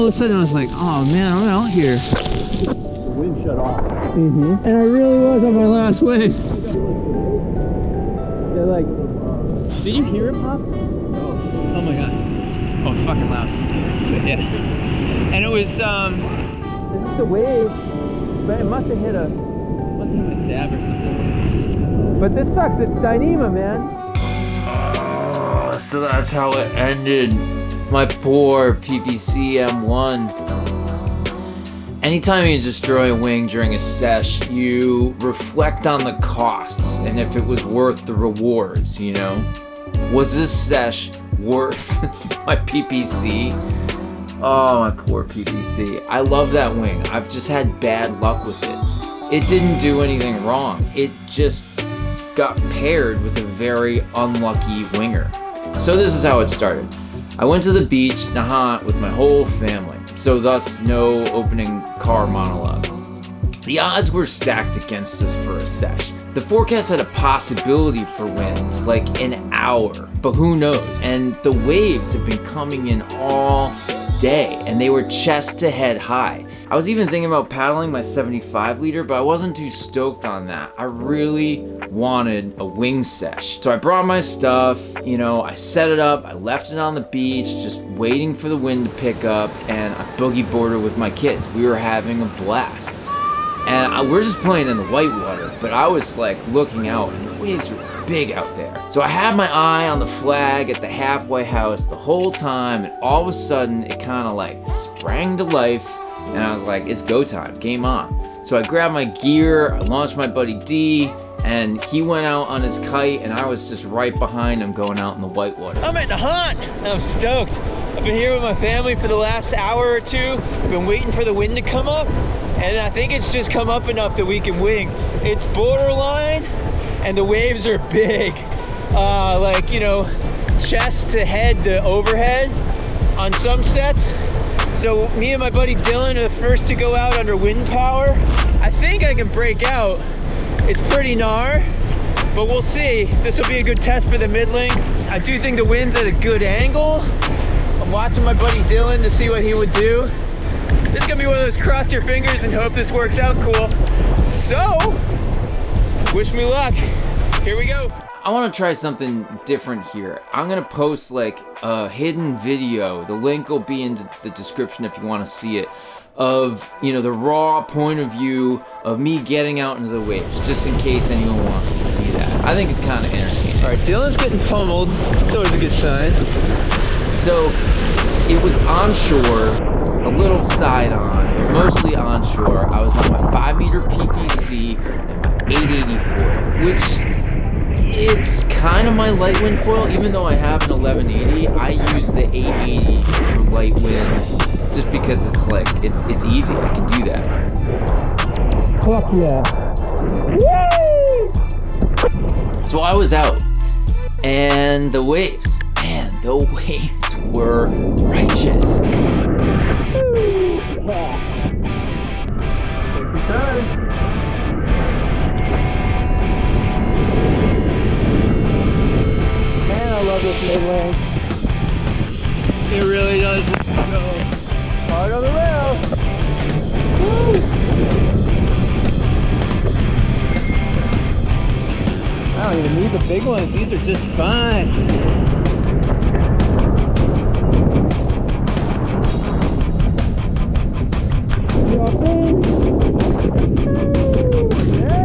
all of a sudden I was like, oh man, I'm out here. The wind shut off. And I really was on my last wave. They're like, did you hear it pop? Oh my god. Oh, it's fucking loud. But yeah. And it was, it's just a wave, but it must have hit a dab or something. But this sucks, it's Dyneema, man. So that's how it ended. My poor PPC M1. Anytime you destroy a wing during a sesh, you reflect on the costs and if it was worth the rewards, you know? Was this sesh worth my PPC? Oh, my poor PPC. I love that wing. I've just had bad luck with it. It didn't do anything wrong. It just got paired with a very unlucky winger. So this is how it started. I went to the beach, Nahant, with my whole family. So thus, no opening car monologue. The odds were stacked against us for a sesh. The forecast had a possibility for wind, like an hour, but who knows? And the waves have been coming in all day, and they were chest to head high. I was even thinking about paddling my 75 liter, but I wasn't too stoked on that. I really wanted a wing sesh. So I brought my stuff, you know, I set it up, I left it on the beach, just waiting for the wind to pick up, and I boogie boarded with my kids. We were having a blast. And we're just playing in the whitewater, but I was like looking out, and the waves were big out there. So I had my eye on the flag at the halfway house the whole time, and all of a sudden it kind of like sprang to life, and I was like, it's go time, game on. So I grabbed my gear, I launched my buddy D, and he went out on his kite, and I was just right behind him going out in the whitewater. I'm at Nahant, and I'm stoked. I've been here with my family for the last hour or two. I've been waiting for the wind to come up, and I think it's just come up enough that we can wing. It's borderline, and the waves are big. Like, you know, chest to head to overhead on some sets. So me and my buddy Dylan are the first to go out under wind power. I think I can break out. It's pretty gnar, but we'll see. This will be a good test for the middling. I do think the wind's at a good angle. I'm watching my buddy Dylan to see what he would do. This is gonna be one of those cross your fingers and hope this works out cool. So, wish me luck. Here we go. I want to try something different here. I'm going to post like a hidden video. The link will be in the description if you want to see it. Of, you know, the raw point of view of me getting out into the waves, just in case anyone wants to see that. I think it's kind of entertaining. All right, Dylan's getting pummeled. It's always a good sign. So, it was onshore, a little side on, but mostly onshore. I was on my 5 meter PPC and my 880 foil, which it's kind of my light wind foil. Even though I have an 1180, I use the 880 for light wind just because it's like, it's easy. I can do that. Fuck yeah. Woo! So I was out, and the waves, man, the waves were righteous. I love this mid-lane. It really does go hard on the rail. Woo! I don't even need the big ones. These are just fine. Yeah, baby! Yeah!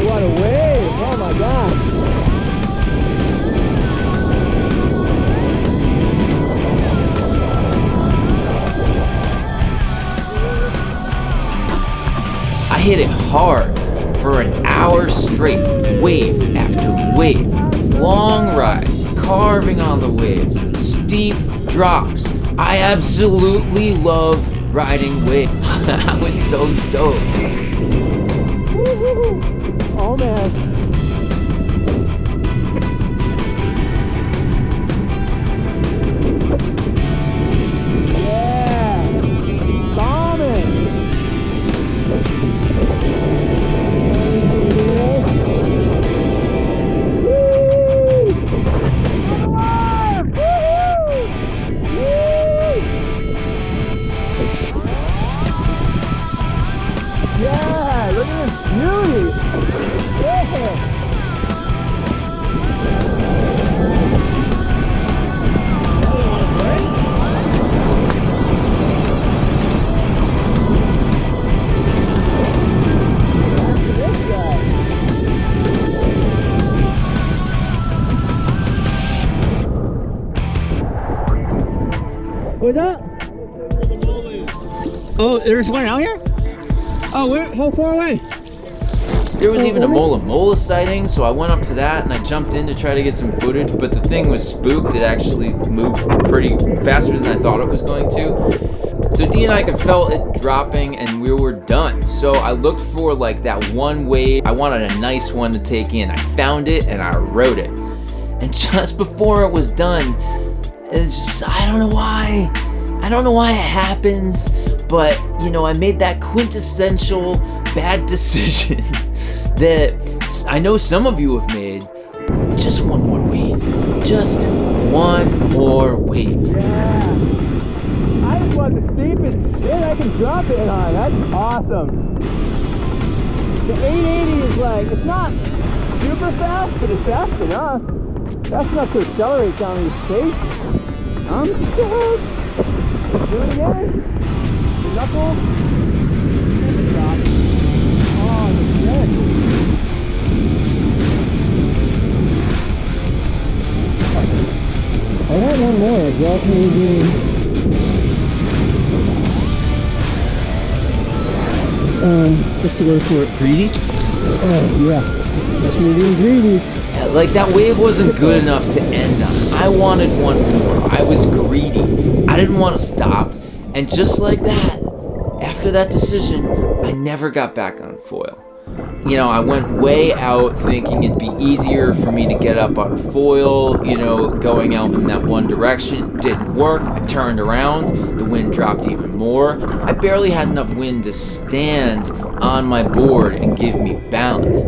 What a wave! Oh my god! I hit it hard for an hour straight, wave after wave. Long rides, carving on the waves, steep drops. I absolutely love riding waves. I was so stoked. Oh man. Yeah, look at this beauty! Yeah. What's up? Oh, there's one out here? Oh, where? How far away? There was even a mola sighting, so I went up to that and I jumped in to try to get some footage, but the thing was spooked. It actually moved pretty faster than I thought it was going to. So Dee and I could felt it dropping and we were done. So I looked for like that one wave. I wanted a nice one to take in. I found it and I rode it. And just before it was done, it's just, I don't know why it happens, but you know, I made that quintessential bad decision that I know some of you have made. Just one more wave. Just one more wave. Yeah. I just want the steepest shit I can drop it on. That's awesome. The 880 is like, it's not super fast, but it's fast enough. Fast enough to accelerate down these spaces. I'm stoked. Do it again. The knuckle. And the drop. Oh, the jet. I had one more. Drop maybe. What's the word for it? Greedy? Oh, yeah. That's me being greedy. Like that wave wasn't good enough to end on. I wanted one more. I was greedy. I didn't want to stop. And just like that, after that decision, I never got back on foil. You know, I went way out thinking it'd be easier for me to get up on foil, you know, going out in that one direction. It didn't work. I turned around. The wind dropped even more. I barely had enough wind to stand on my board and give me balance.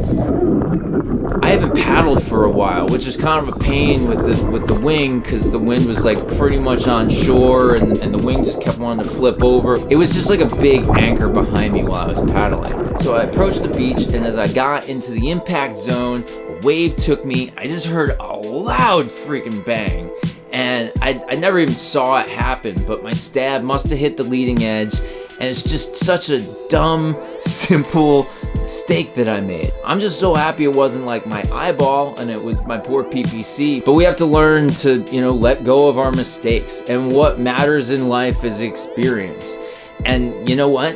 I haven't paddled for a while, which is kind of a pain with the wing, because the wind was like pretty much on shore and the wing just kept wanting to flip over. It was just like a big anchor behind me while I was paddling. So I approached the beach, and as I got into the impact zone, a wave took me. I just heard a loud freaking bang. And I never even saw it happen, but my stab must have hit the leading edge. And it's just such a dumb, simple mistake that I made. I'm just so happy it wasn't like my eyeball and it was my poor PPC. But we have to learn to, you know, let go of our mistakes. And what matters in life is experience. And you know what?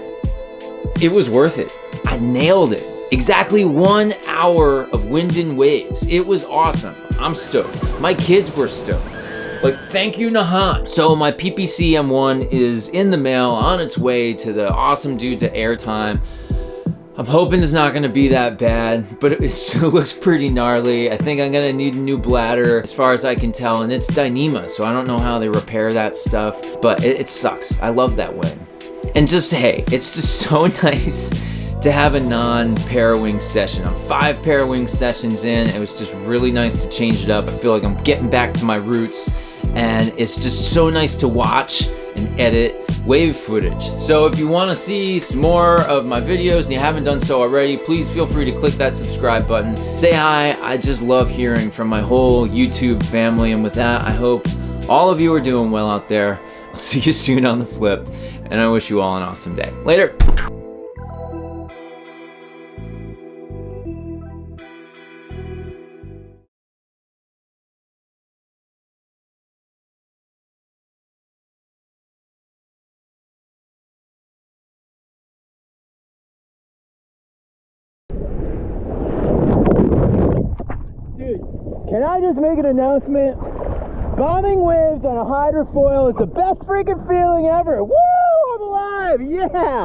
It was worth it. I nailed it. Exactly 1 hour of wind and waves. It was awesome. I'm stoked. My kids were stoked. Like, thank you, Nahan. So my PPC M1 is in the mail, on its way to the awesome dudes at Airtime. I'm hoping it's not gonna be that bad, but it still looks pretty gnarly. I think I'm gonna need a new bladder, as far as I can tell, and it's Dyneema, so I don't know how they repair that stuff, but it sucks. I love that wing. And just, hey, it's just so nice to have a non-parawing session. I'm 5 parawing sessions in. It was just really nice to change it up. I feel like I'm getting back to my roots, and it's just so nice to watch and edit wave footage. So if you want to see some more of my videos and you haven't done so already, please feel free to click that subscribe button. Say hi. I just love hearing from my whole YouTube family, and with that, I hope all of you are doing well out there. I'll see you soon on the flip, and I wish you all an awesome day. Later. Dude, can I just make an announcement? Bombing waves on a hydrofoil is the best freaking feeling ever. Woo! I'm alive! Yeah!